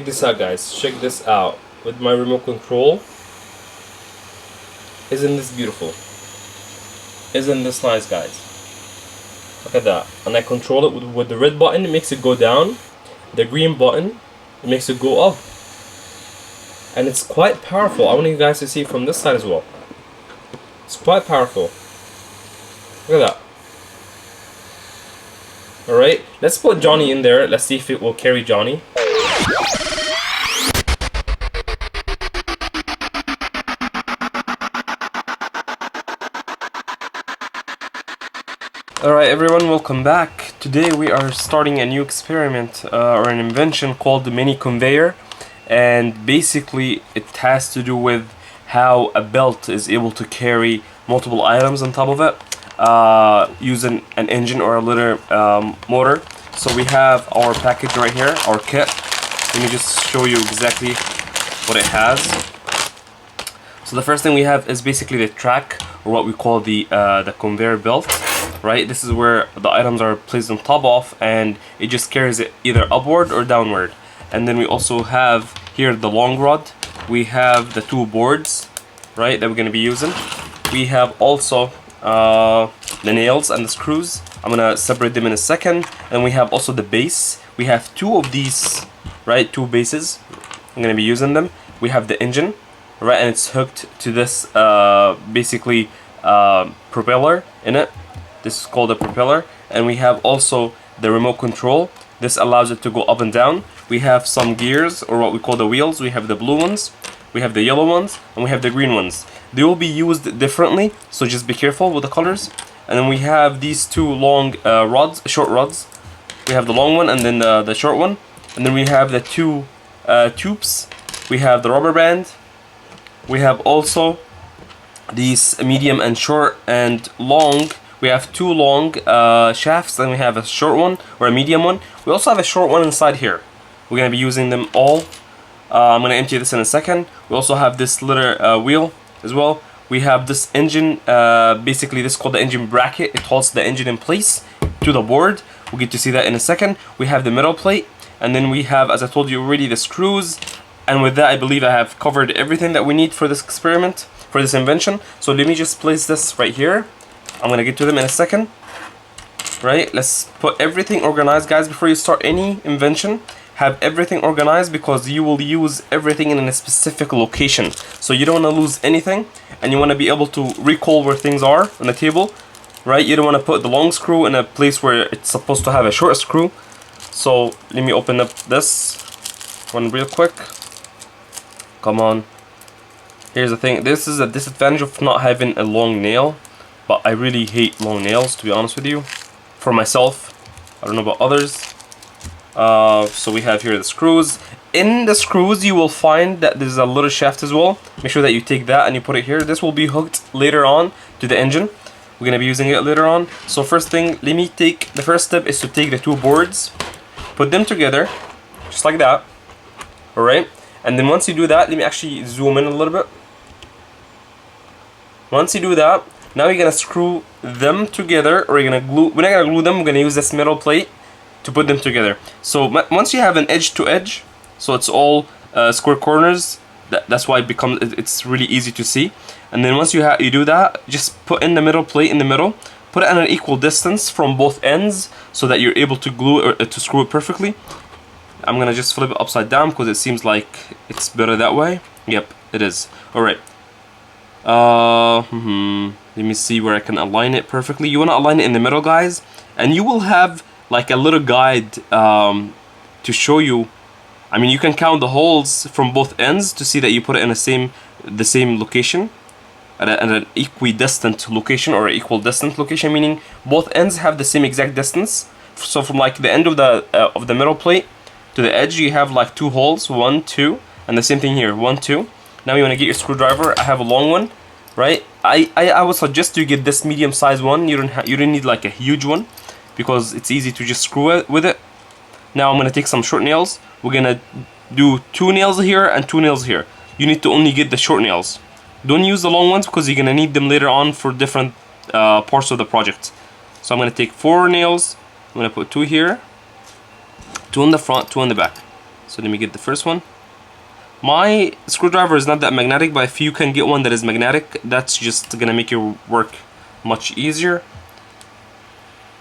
Check this out, guys. Check this out. With my remote control. Isn't this beautiful? Isn't this nice, guys? Look at that. And I control it with the red button, it makes it go down. The green button, it makes it go up. And it's quite powerful. I want you guys to see it from this side as well. It's quite powerful. Look at that. Alright, let's put Johnny in there. Let's see if it will carry Johnny. Alright everyone, welcome back. Today we are starting a new experiment or an invention called the mini conveyor, and basically it has to do with how a belt is able to carry multiple items on top of it using an engine or a little motor. So we have our package right here, our kit. Let me just show you exactly what it has. So the first thing we have is basically the track, or what we call the conveyor belt. Right, this is where the items are placed on top of, and it just carries it either upward or downward. And then we also have here the long rod. We have the two boards, right, that we're going to be using. We have also the nails and the screws. I'm going to separate them in a second. And we have also the base. We have two of these, right, two bases. I'm going to be using them. We have the engine, right, and it's hooked to this basically propeller in it. This is called a propeller. And we have also the remote control. This allows it to go up and down. We have some gears, or what we call the wheels. We have the blue ones, we have the yellow ones, and we have the green ones. They will be used differently, so just be careful with the colors. And then we have these two long rods, short rods. We have the long one and then the short one. And then we have the two tubes. We have the rubber band. We have also these medium and short and long. We have two long shafts, and we have a short one or a medium one. We also have a short one inside here. We're going to be using them all. I'm going to empty this in a second. We also have this little wheel as well. We have this engine, basically this is called the engine bracket. It holds the engine in place to the board. We'll get to see that in a second. We have the metal plate, and then we have, as I told you already, the screws. And with that, I believe I have covered everything that we need for this experiment, for this invention. So let me just place this right here. I'm gonna get to them in a second. Right, let's put everything organized, guys. Before you start any invention, have everything organized, because you will use everything in a specific location. So you don't want to lose anything, and you want to be able to recall where things are on the table. Right, you don't want to put the long screw in a place where it's supposed to have a short screw. So let me open up this one real quick. Come on. Here's the thing. This is a disadvantage of not having a long nail. But I really hate long nails, to be honest with you. For myself, I don't know about others. So we have here the screws. In the screws, you will find that there's a little shaft as well. Make sure that you take that and you put it here. This will be hooked later on to the engine. We're gonna be using it later on. So first thing, the first step is to take the two boards, put them together, just like that. All right. And then once you do that, let me actually zoom in a little bit. Once you do that, now you're gonna screw them together, or you're gonna glue. We're not gonna glue them. We're gonna use this metal plate to put them together. So once you have an edge to edge, so it's all square corners. That's why it's really easy to see. And then once you do that, just put in the metal plate in the middle. Put it at an equal distance from both ends, so that you're able to glue or to screw it perfectly. I'm gonna just flip it upside down because it seems like it's better that way. Yep, it is. All right. Let me see where I can align it perfectly. You want to align it in the middle, guys, and you will have like a little guide to show you. I mean, you can count the holes from both ends to see that you put it in the same location, at an equidistant location, or equal distant location, meaning both ends have the same exact distance. So from like the end of the metal plate to the edge, you have like two holes, 1, 2, and the same thing here, 1, 2. Now you want to get your screwdriver. I have a long one, right? I would suggest you get this medium size one. You don't need like a huge one, because it's easy to just screw it with it. Now I'm gonna take some short nails. We're gonna do 2 nails here and 2 nails here. You need to only get the short nails. Don't use the long ones, because you're gonna need them later on for different parts of the project. So I'm gonna take 4 nails. I'm gonna put 2 here, 2 in the front, 2 in the back. So let me get the first one. My screwdriver is not that magnetic, but if you can get one that is magnetic, that's just gonna make your work much easier.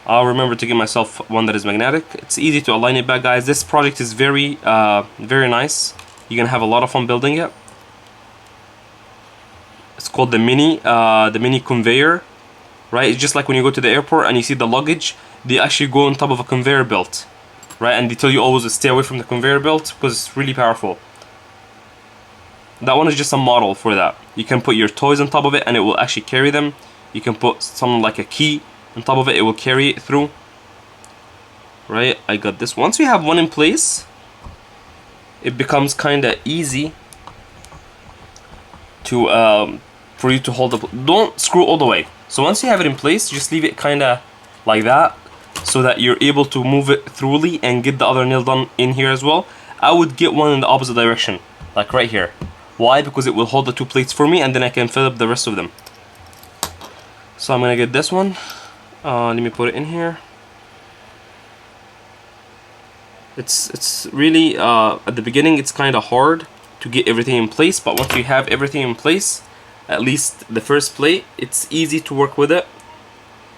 I'll remember to get myself one that is magnetic. It's easy to align it back, guys. This project is very nice. You're gonna have a lot of fun building it. It's called the mini conveyor, right? It's just like when you go to the airport and you see the luggage, they actually go on top of a conveyor belt, right? And they tell you always to stay away from the conveyor belt because it's really powerful. That one is just a model for that. You can put your toys on top of it and it will actually carry them. You can put something like a key on top of it, it will carry it through. Right, I got this. Once you have one in place, it becomes kinda easy to for you to hold up. Don't screw all the way. So once you have it in place, just leave it kinda like that, so that you're able to move it thoroughly and get the other nail done in here as well. I would get one in the opposite direction, like right here. Why? Because it will hold the two plates for me and then I can fill up the rest of them. So I'm gonna get this one. Let me put it in here. It's really at the beginning it's kind of hard to get everything in place, but once you have everything in place, at least the first plate, it's easy to work with it.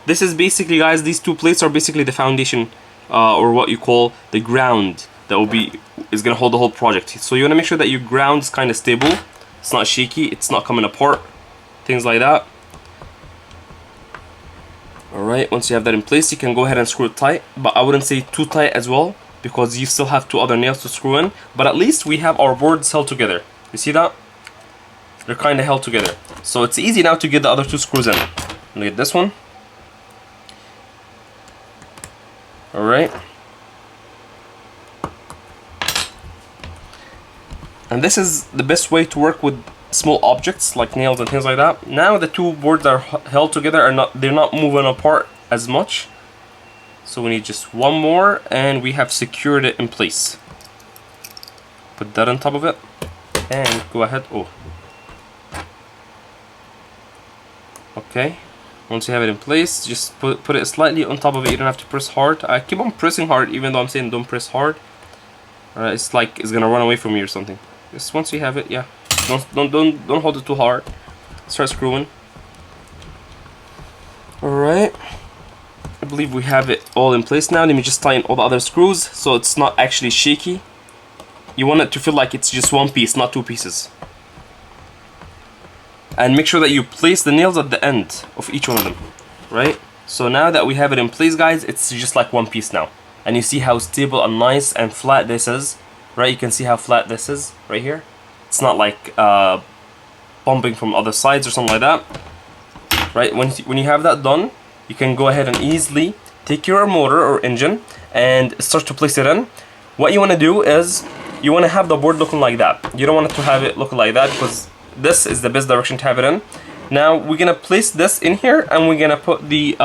This is basically, guys, these two plates are basically the foundation, or what you call the ground that is gonna hold the whole project. So you wanna make sure that your ground is kind of stable. It's not shaky. It's not coming apart. Things like that. Alright, once you have that in place, you can go ahead and screw it tight, but I wouldn't say too tight as well, because you still have two other nails to screw in. But at least we have our boards held together. You see that? They're kind of held together. So it's easy now to get the other two screws in. I'm gonna get this one. Alright. And this is the best way to work with small objects like nails and things like that. Now the two boards are held together, they're not moving apart as much. So we need just one more and we have secured it in place. Put that on top of it and go ahead. Oh. Okay. Once you have it in place, just put it slightly on top of it. You don't have to press hard. I keep on pressing hard even though I'm saying don't press hard. It's like it's gonna run away from you or something. Just once you have it, yeah. Don't hold it too hard. Start screwing. Alright. I believe we have it all in place now. Let me just tighten all the other screws so it's not actually shaky. You want it to feel like it's just one piece, not two pieces. And make sure that you place the nails at the end of each one of them. Right? So now that we have it in place, guys, it's just like one piece now. And you see how stable and nice and flat this is. Right? You can see how flat this is right here. It's not like bumping from other sides or something like that. Right? When you have that done, you can go ahead and easily take your motor or engine and start to place it in. What you want to do is you want to have the board looking like that. You don't want it to have it look like that because this is the best direction to have it in. Now we're gonna place this in here and we're gonna put the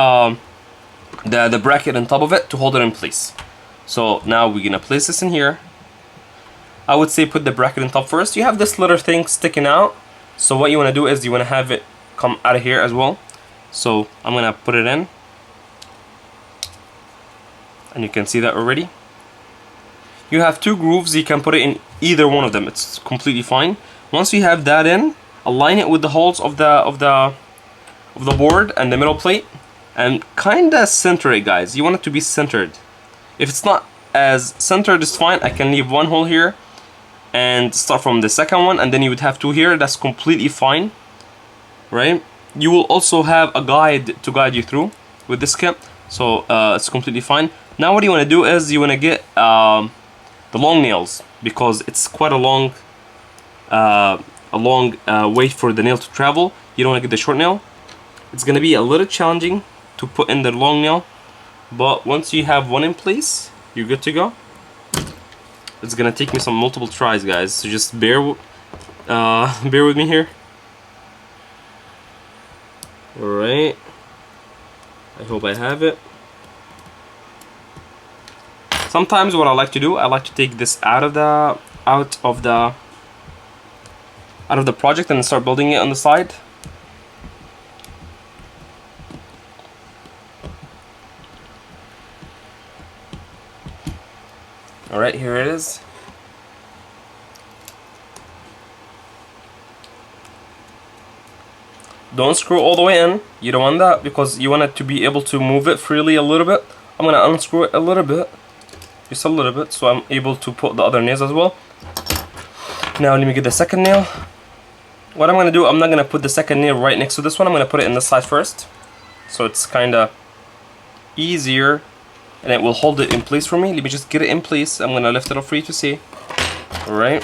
bracket on top of it to hold it in place. So now we're gonna place this in here. I would say put the bracket on top first. You have this little thing sticking out. So what you want to do is you want to have it come out of here as well. So I'm gonna put it in. And you can see that already. You have two grooves, you can put it in either one of them. It's completely fine. Once you have that in, align it with the holes of the board and the middle plate and kinda center it, guys. You want it to be centered. If it's not as centered, it's fine. I can leave one hole here and start from the second one, and then you would have two here. That's completely fine, right? You will also have a guide to guide you through with this kit, so it's completely fine. Now what you want to do is you want to get the long nails, because it's quite a long way for the nail to travel. You don't want to get the short nail. It's going to be a little challenging to put in the long nail, but once you have one in place, you're good to go. It's gonna take me some multiple tries, guys, so just bear with me here. Alright, I hope I have it. Sometimes what I like to do, I like to take this out of the project and start building it on the side. Alright, here it is. Don't screw all the way in. You don't want that because you want it to be able to move it freely a little bit. I'm gonna unscrew it a little bit, just a little bit, so I'm able to put the other nails as well. Now let me get the second nail. What I'm gonna do, I'm not gonna put the second nail right next to this one. I'm gonna put it in this side first, so it's kinda easier and it will hold it in place for me. Let me just get it in place. I'm gonna lift it up for you to see. Alright.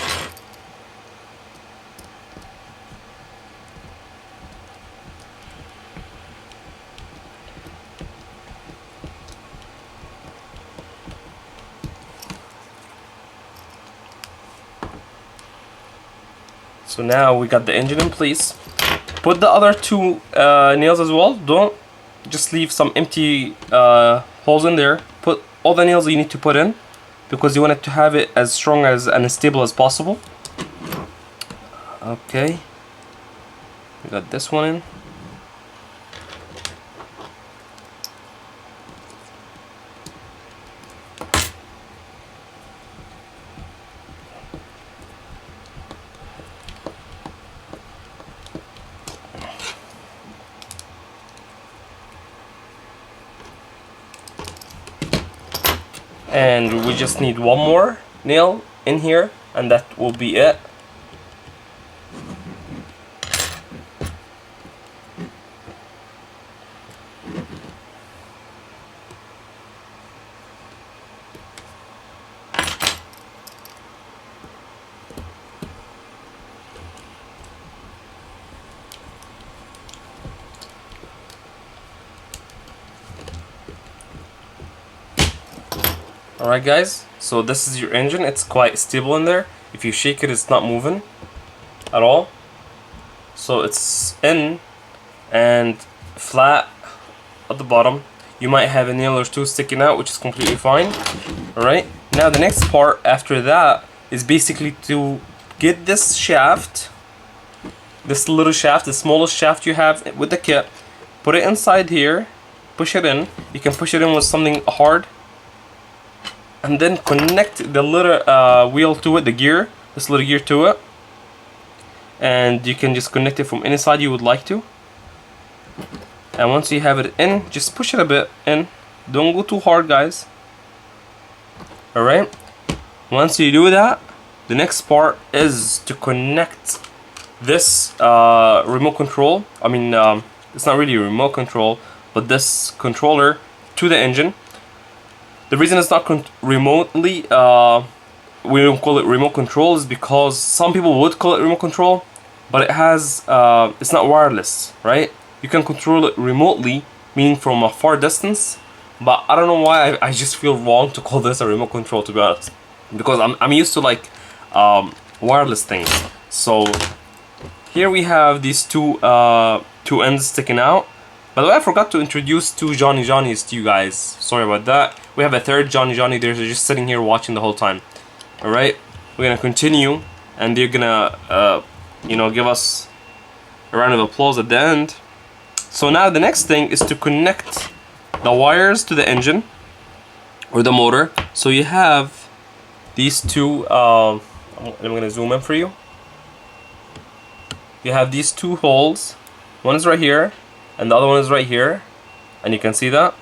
So now we got the engine in place. Put the other two nails as well. Don't just leave some empty holes in there. Put all the nails you need to put in because you want it to have it as strong as and as stable as possible. Okay. We got this one in. And we just need one more nail in here and that will be it. Alright guys, so this is your engine. It's quite stable in there. If you shake it, it's not moving at all. So it's in and flat at the bottom. You might have a nail or two sticking out, which is completely fine. Alright, now the next part after that is basically to get this shaft, this little shaft, the smallest shaft you have with the kit, put it inside here, push it in. You can push it in with something hard, and then connect the little wheel to it, the gear, this little gear to it, and you can just connect it from any side you would like to. And once you have it in, just push it a bit in. Don't go too hard, guys. Alright, once you do that, the next part is to connect this remote control. I mean, it's not really a remote control, but this controller to the engine. The reason it's not remotely, we don't call it remote control, is because some people would call it remote control, but it has, it's not wireless, right? You can control it remotely, meaning from a far distance, but I don't know why I just feel wrong to call this a remote control, to be honest, because I'm used to like wireless things. So here we have these two ends sticking out. By the way, I forgot to introduce two Johnny Johnnies to you guys. Sorry about that. We have a third Johnny Johnny. They're just sitting here watching the whole time. Alright, we're gonna continue, and they're gonna, you know, give us a round of applause at the end. So now the next thing is to connect the wires to the engine or the motor. So you have these two. I'm gonna zoom in for you. You have these two holes. One is right here, and the other one is right here, and you can see that.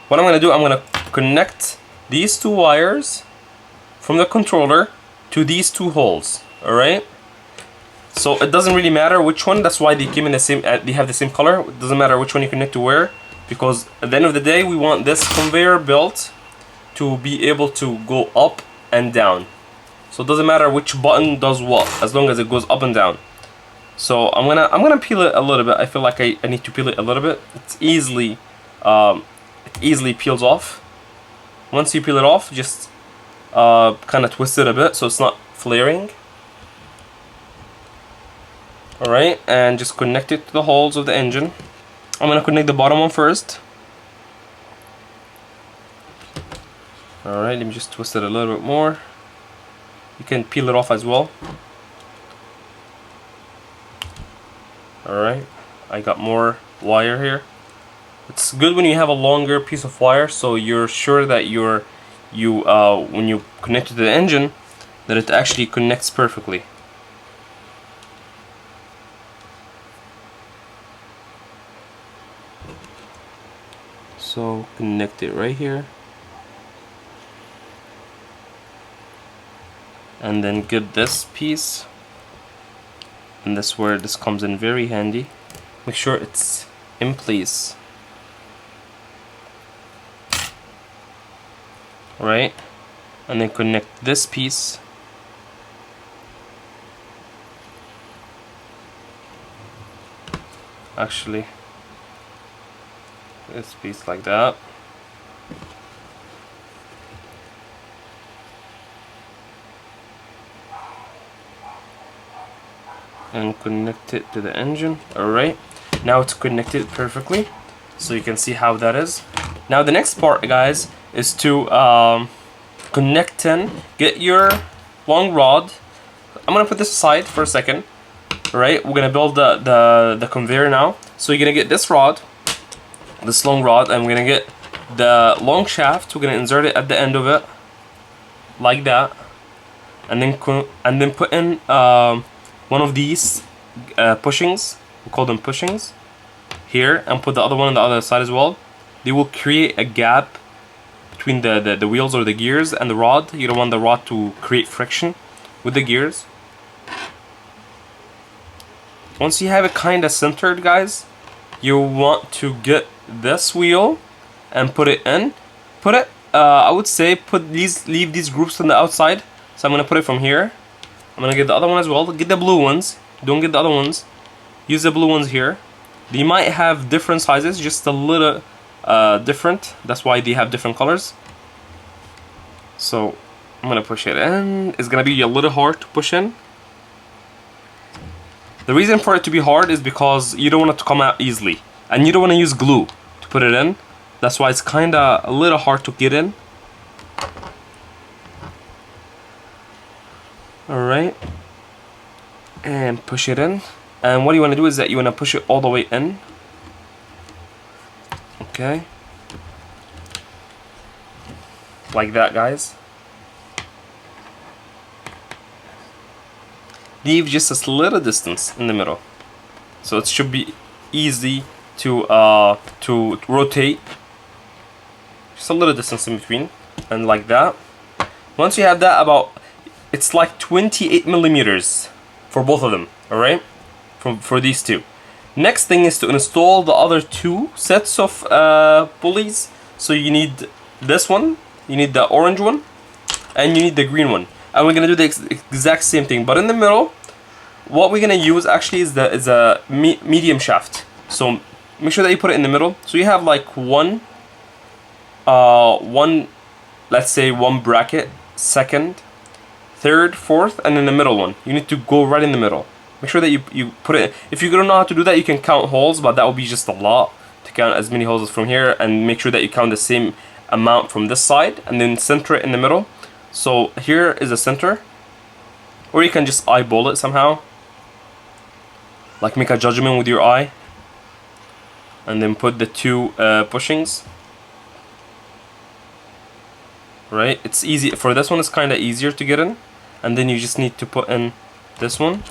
What I'm gonna do, I'm gonna connect these two wires from the controller to these two holes. All right. So it doesn't really matter which one. That's why they came in the same. They have the same color. It doesn't matter which one you connect to where, because at the end of the day, we want this conveyor belt to be able to go up and down. So it doesn't matter which button does what, as long as it goes up and down. So I'm gonna peel it a little bit. I feel like I need to peel it a little bit. It's easily it easily peels off. Once you peel it off, just kind of twist it a bit so it's not flaring. Alright, and just connect it to the holes of the engine. I'm gonna connect the bottom one first. Alright, let me just twist it a little bit more. You can peel it off as well. Alright, I got more wire here. It's good when you have a longer piece of wire, so you're sure that when you connect it to the engine, that it actually connects perfectly. So connect it right here, and then get this piece, and this where this comes in very handy. Make sure it's in place, right? And then connect this piece actually this piece like that, and connect it to the engine. Alright, now it's connected perfectly, so you can see how that is. Now the next part, guys, is to connect in. Get your long rod. I'm gonna put this aside for a second. Alright, we're gonna build the conveyor now. So you're gonna get this rod, this long rod, and we're gonna get the long shaft. We're gonna insert it at the end of it like that, and then put in one of these pushings. We call them pushings here, and put the other one on the other side as well. They will create a gap between the wheels or the gears and the rod. You don't want the rod to create friction with the gears. Once you have it kind of centered, guys, you want to get this wheel and put it in. Put it, I would say, leave these groups on the outside. So I'm gonna put it from here. I'm gonna get the other one as well. Get the blue ones. Don't get the other ones. Use the blue ones here. They might have different sizes, just a little different. That's why they have different colors. So I'm gonna push it in. It's gonna be a little hard to push in. The reason for it to be hard is because you don't want it to come out easily, and you don't want to use glue to put it in. That's why it's kinda a little hard to get in. Alright, and push it in. And what you want to do is that you want to push it all the way in. Okay, like that, guys. Leave just a little distance in the middle, so it should be easy to rotate. Just a little distance in between, and like that. Once you have that, it's like 28 millimeters for both of them. All right, for these two. Next thing is to install the other two sets of pulleys. So you need this one, you need the orange one, and you need the green one. And we're gonna do the exact same thing, but in the middle, what we're gonna use actually is a medium shaft. So make sure that you put it in the middle. So you have like one, let's say one bracket, second, third, fourth, and then the middle one. You need to go right in the middle. Make sure that you put it. If you don't know how to do that, you can count holes, but that will be just a lot to count as many holes as from here. And make sure that you count the same amount from this side, and then center it in the middle. So here is the center, or you can just eyeball it somehow, like make a judgment with your eye, and then put the two pushings. Right, it's easy for this one. It's kind of easier to get in, and then you just need to put in this one.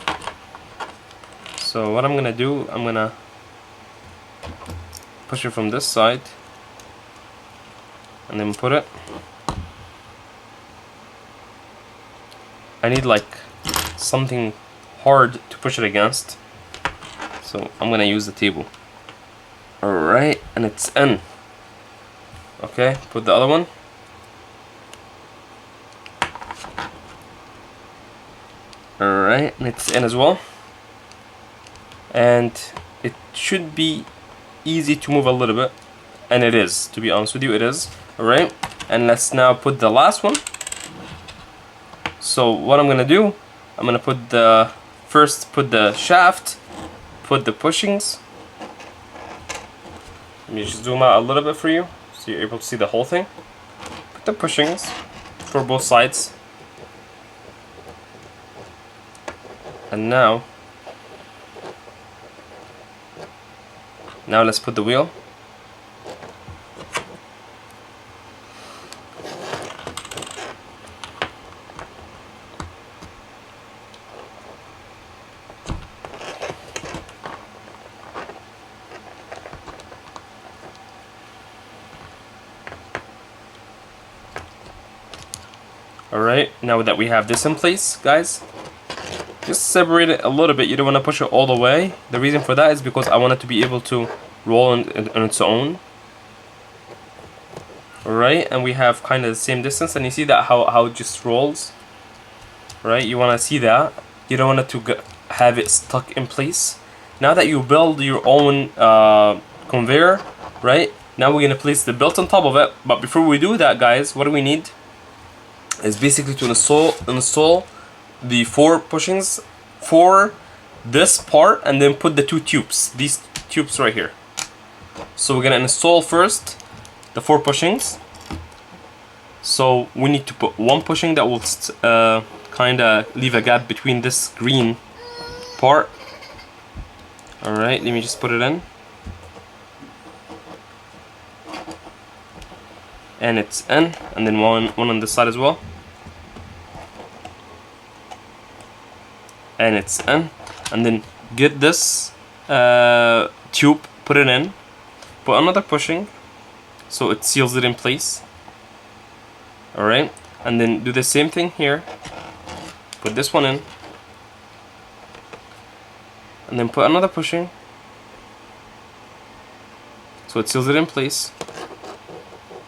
So what I'm gonna do, I'm gonna push it from this side, and then put it. I need like something hard to push it against, so I'm gonna use the table. Alright, and it's in. Okay, put the other one. Alright, and it's in as well. And it should be easy to move a little bit, and it is, to be honest with you, it is. Alright, and let's now put the last one. So what I'm gonna do, I'm gonna put put the shaft, put the pushings. Let me just zoom out a little bit for you, so you're able to see the whole thing. Put the pushings for both sides. And now let's put the wheel. Alright, now that we have this in place, guys, just separate it a little bit. You don't want to push it all the way. The reason for that is because I want it to be able to roll on its own. Alright, and we have kind of the same distance, and you see that how it just rolls. Right, you want to see that. You don't want it to have it stuck in place. Now that you build your own conveyor, right, now we're going to place the belt on top of it. But before we do that, guys, what do we need is basically to install the 4 pushings for this part, and then put the 2 tubes, these tubes right here. So we're going to install first the 4 pushings. So we need to put 1 pushing that will kind of leave a gap between this green part. Alright, let me just put it in. And it's in, and then one on this side as well. And it's in, and then get this tube, put it in, put another pushing so it seals it in place. Alright, and then do the same thing here, put this one in, and then put another pushing so it seals it in place,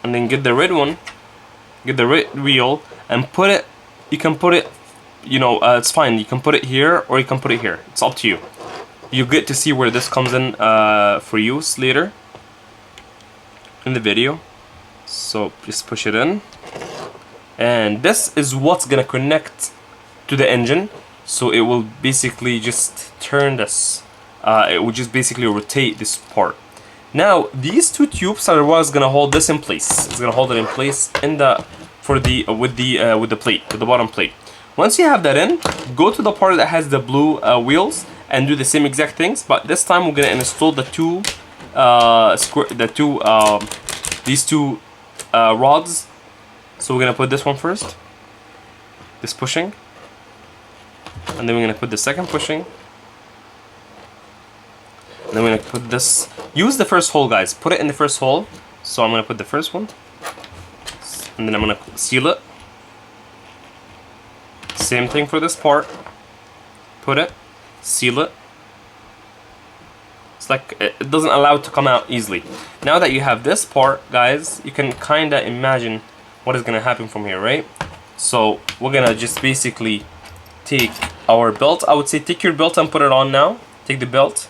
and then get the red one, get the red wheel, and put it, you can put it, you know, it's fine, you can put it here or you can put it here, it's up to you. You get to see where this comes in for use later in the video. So just push it in, and this is what's gonna connect to the engine. So it will basically just turn this, it will just basically rotate this part. Now these 2 tubes are what's gonna hold this in place. It's gonna hold it in place in the with the plate, with the bottom plate. Once you have that in, go to the part that has the blue wheels and do the same exact things, but this time we're gonna install the these two rods. So we're gonna put this one first, this pushing, and then we're gonna put the second pushing, and then we're gonna put this. Use the first hole, guys. Put it in the first hole. So I'm gonna put the first one, and then I'm gonna seal it. Same thing for this part. Put it, seal it. It's like it doesn't allow it to come out easily. Now that you have this part, guys, you can kinda imagine what is gonna happen from here, right? So we're gonna just basically take our belt. I would say take your belt and put it on now. Take the belt.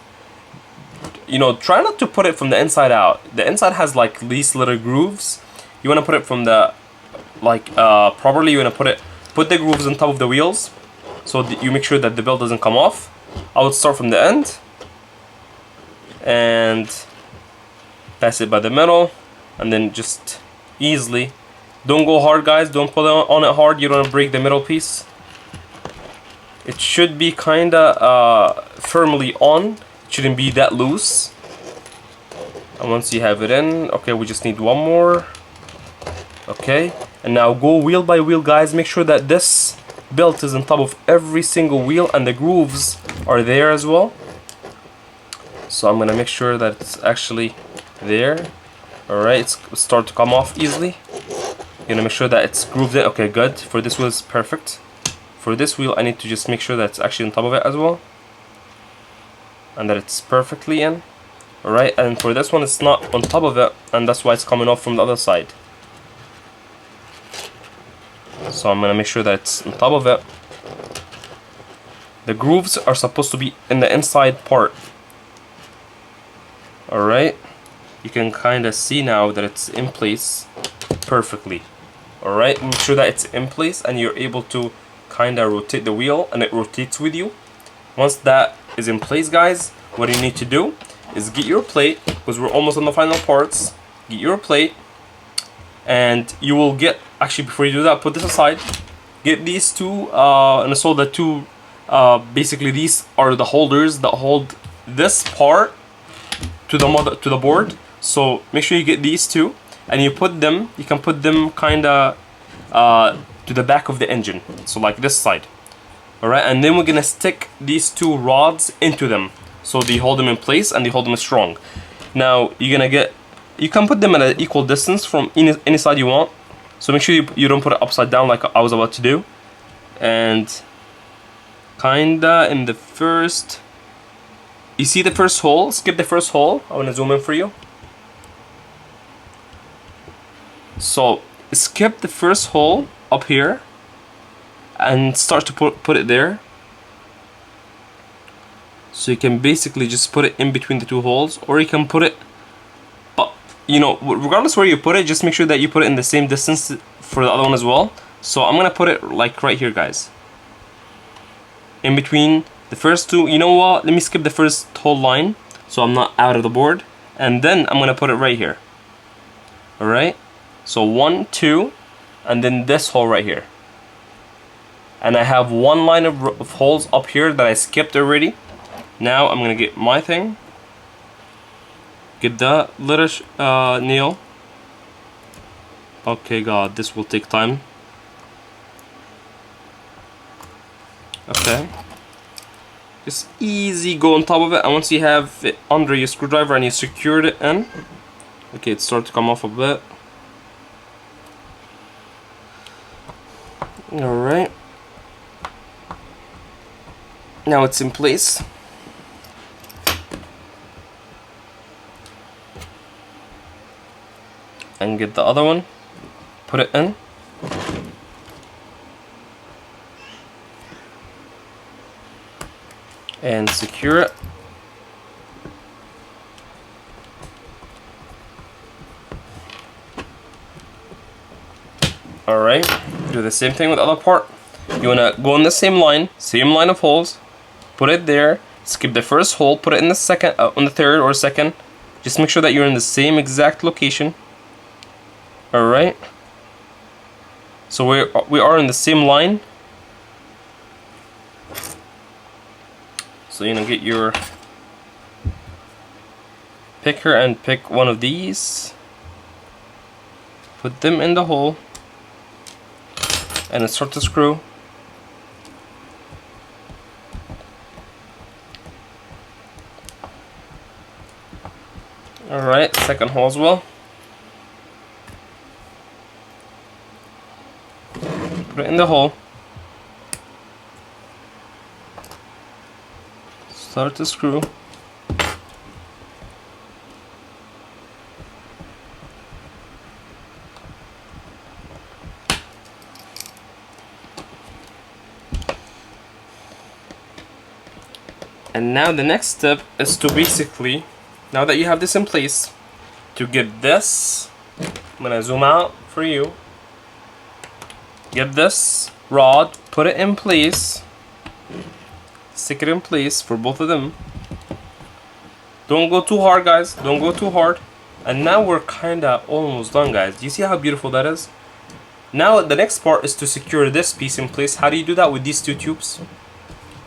You know, try not to put it from the inside out. The inside has like these little grooves. You wanna put it from the properly. You wanna put the grooves on top of the wheels, so that you make sure that the belt doesn't come off. I would start from the end and pass it by the middle, and then just easily. Don't go hard, guys. Don't pull on it hard. You don't want to break the middle piece. It should be kinda firmly on. It shouldn't be that loose. And once you have it in, okay, we just need one more. Okay, and now go wheel by wheel, guys. Make sure that this belt is on top of every single wheel and the grooves are there as well. So I'm gonna make sure that it's actually there. Alright, it's start to come off easily. You're gonna make sure that it's grooved in. Okay, good. For this wheel, it's perfect. For this wheel, I need to just make sure that it's actually on top of it as well, and that it's perfectly in. Alright, and for this one, it's not on top of it, and that's why it's coming off from the other side. So I'm gonna make sure that it's on top of it. The grooves are supposed to be in the inside part. Alright, you can kind of see now that it's in place perfectly. Alright, make sure that it's in place and you're able to kind of rotate the wheel and it rotates with you. Once that is in place, guys, what you need to do is get your plate, because we're almost on the final parts. Get your plate, and you will get, actually before you do that, put this aside. Get these two and install the two. Basically these are the holders that hold this part to the board. So make sure you get these two and you put them, you can put them kinda to the back of the engine, so like this side. Alright, and then we're gonna stick these two rods into them so they hold them in place and they hold them strong. Now you're gonna get, you can put them at an equal distance from any side you want. So make sure you don't put it upside down like I was about to do. And kinda in the first, you see the first hole? Skip the first hole. I want to zoom in for you. So skip the first hole up here and start to put it there. So you can basically just put it in between the two holes, or you can put it, but you know, regardless where you put it, just make sure that you put it in the same distance for the other one as well. So I'm gonna put it like right here, guys, in between the first two. You know what, let me skip the first whole line so I'm not out of the board, and then I'm gonna put it right here. Alright, so 1, 2, and then this hole right here. And I have one line of holes up here that I skipped already. Now I'm gonna get my thing, get the little nail. Okay, God, this will take time. Okay, just easy go on top of it, and once you have it under your screwdriver and you secured it in, okay, it started to come off a bit. Alright, now it's in place. And get the other one, put it in. And secure it. Alright, do the same thing with the other part. You wanna go in the same line of holes, put it there, skip the first hole, put it in the second, on the third or second. Just make sure that you're in the same exact location. Alright, so we are in the same line. So you're gonna get your picker and pick one of these, put them in the hole, and insert the screw. Alright, second hole as well. Put it in the hole. Start the screw. And now the next step is to basically, now that you have this in place, to get this, I'm gonna zoom out for you. Get this rod, put it in place, stick it in place for both of them. Don't go too hard, guys, don't go too hard. And now we're kinda almost done, guys. Do you see how beautiful that is? Now the next part is to secure this piece in place. How do you do that? With these two tubes,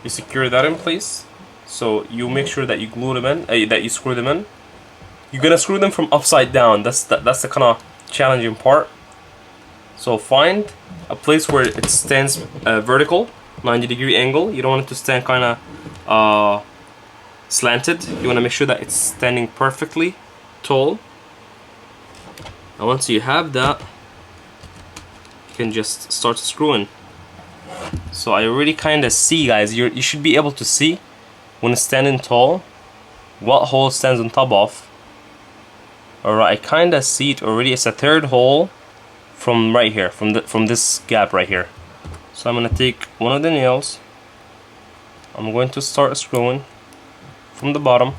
you secure that in place. So you make sure that you glue them in, that you screw them in. You're gonna screw them from upside down. That's the kind of challenging part. So find a place where it stands vertical, 90-degree angle. You don't want it to stand kind of slanted. You want to make sure that it's standing perfectly tall. And once you have that, you can just start screwing. So I already kind of see, guys. You should be able to see when it's standing tall what hole stands on top of. Alright, I kind of see it already. It's a third hole from right here, from this gap right here. So I'm gonna take one of the nails. I'm going to start screwing from the bottom.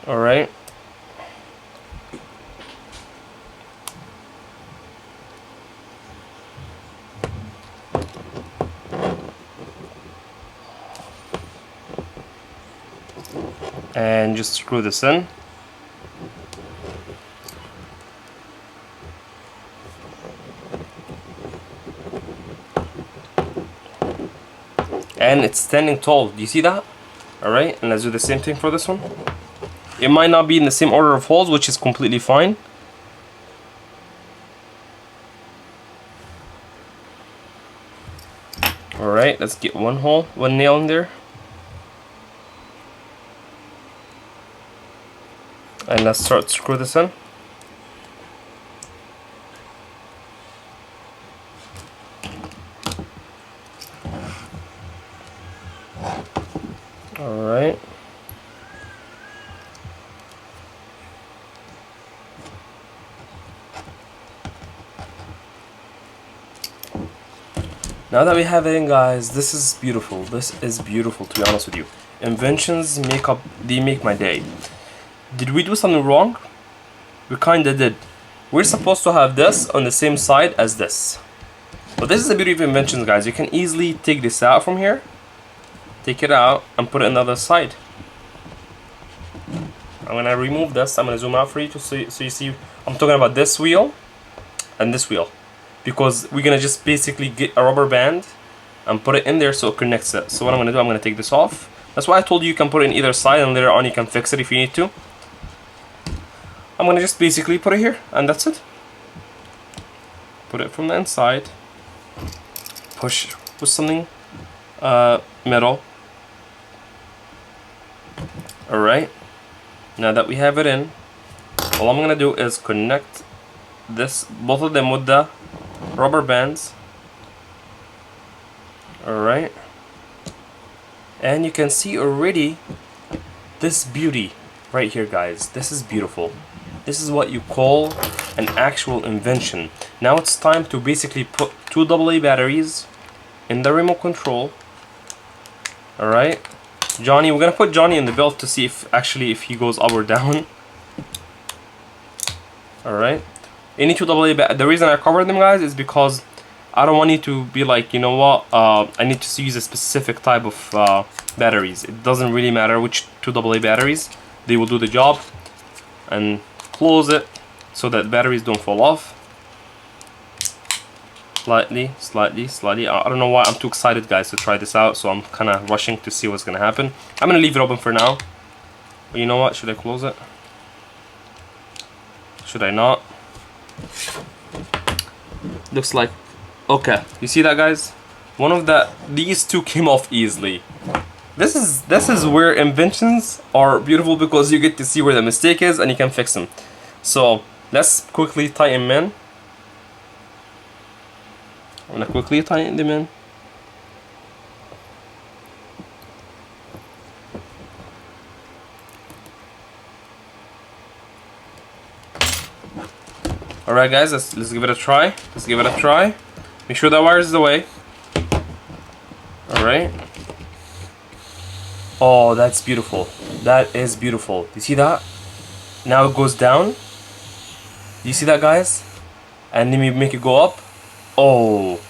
Alright. And just screw this in. And it's standing tall. Do you see that? Alright, and let's do the same thing for this one. It might not be in the same order of holes, which is completely fine. Alright, let's get one nail in there. And let's start to screw this in. Alright. Now that we have it in, guys, this is beautiful. This is beautiful, to be honest with you. Inventions they make my day. Did we do something wrong? We kinda did. We're supposed to have this on the same side as this. But this is the beauty of inventions, guys. You can easily take this out from here, take it out, and put it on the other side. I'm gonna remove this. I'm gonna zoom out for you so you see. I'm talking about this wheel and this wheel, because we're gonna just basically get a rubber band and put it in there so it connects it. So what I'm gonna do, I'm gonna take this off. That's why I told you can put it in either side, and later on you can fix it if you need to. I'm gonna just basically put it here, and that's it. Put it from the inside. Push with something metal. Alright. Now that we have it in, all I'm gonna do is connect both of them with the rubber bands. Alright. And you can see already this beauty right here, guys. This is beautiful. This is what you call an actual invention. Now it's time to basically put 2 AA batteries in the remote control. Alright. Johnny, we're gonna put Johnny in the belt to see if he goes up or down. Alright. Any 2 AA the reason I covered them, guys, is because I don't want you to be like, you know what, I need to use a specific type of batteries. It doesn't really matter which 2 AA batteries. They will do the job. And close it so that batteries don't fall off. Slightly. I don't know why I'm too excited, guys, to try this out, so I'm kind of rushing to see what's gonna happen. I'm gonna leave it open for now. But you know what? Should I close it? Should I not? Looks like okay. You see that, guys? These two came off easily. This is where inventions are beautiful, because you get to see where the mistake is and you can fix them. So let's quickly tighten them in. I'm gonna quickly tighten them in. Alright, guys, let's give it a try. Make sure that wire is away. Alright. Oh, that's beautiful. That is beautiful. You see that? Now it goes down. You see that, guys? And then we make it go up. Oh,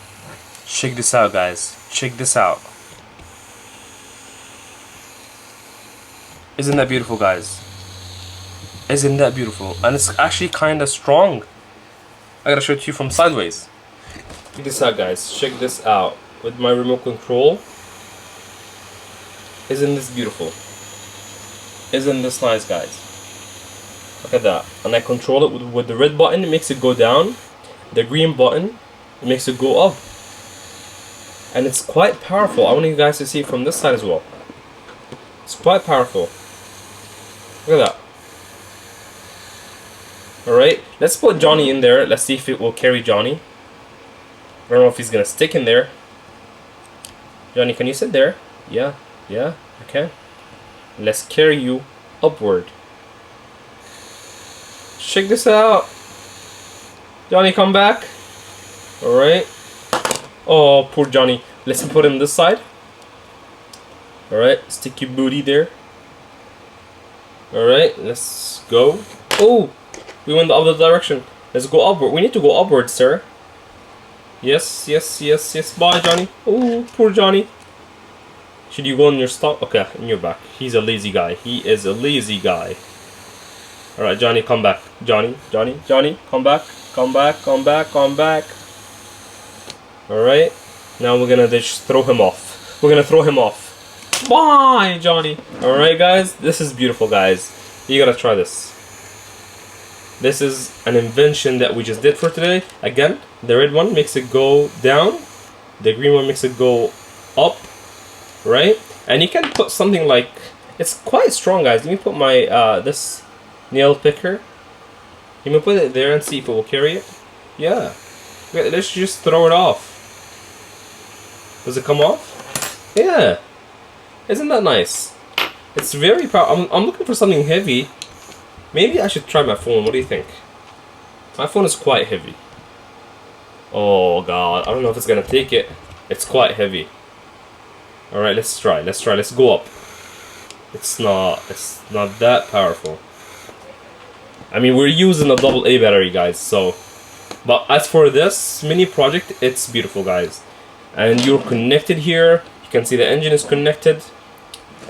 check this out, guys. Check this out. Isn't that beautiful, guys? Isn't that beautiful? And it's actually kind of strong. I gotta show it to you from sideways. Check this out, guys. Check this out. With my remote control. Isn't this beautiful? Isn't this nice, guys? Look at that. And I control it with the red button. It makes it go down. The green button, it makes it go up. And it's quite powerful. I want you guys to see it from this side as well. It's quite powerful. Look at that. Alright, let's put Johnny in there. Let's see if it will carry Johnny. I don't know if he's gonna stick in there. Johnny, can you sit there? Yeah, okay. Let's carry you upward. Check this out. Johnny, come back. Alright. Oh, poor Johnny. Let's put him this side. Alright, stick your booty there. Alright, let's go. Oh, we went the other direction. Let's go upward. We need to go upward, sir. Yes. Bye, Johnny. Oh, poor Johnny. Should you go on your stomach? Okay, in your back. He's a lazy guy. He is a lazy guy. Alright, Johnny, come back. Johnny, come back. Come back. Alright. Now we're gonna just throw him off. Bye, Johnny. Alright, guys. This is beautiful, guys. You gotta try this. This is an invention that we just did for today. Again, the red one makes it go down. The green one makes it go up. Right? And you can put something like... It's quite strong, guys. Let me put my this nail picker. You can put it there and see if it will carry it. Yeah. Let's just throw it off. Does it come off? Yeah. Isn't that nice? It's very powerful. I'm looking for something heavy. Maybe I should try my phone. What do you think? My phone is quite heavy. Oh god, I don't know if it's gonna take it. It's quite heavy. Alright, let's try. Let's go up. It's not that powerful. I mean, we're using a AA battery, guys, so. But as for this mini project, it's beautiful, guys. And you're connected here. You can see the engine is connected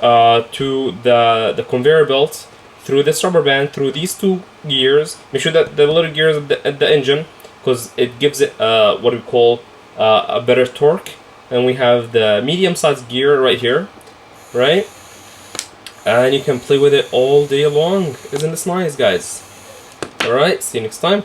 to the conveyor belt through this rubber band, through these two gears. Make sure that the little gears at the engine, because it gives it what we call a better torque. And we have the medium-sized gear right here, right? And you can play with it all day long. Isn't this nice, guys? Alright, see you next time.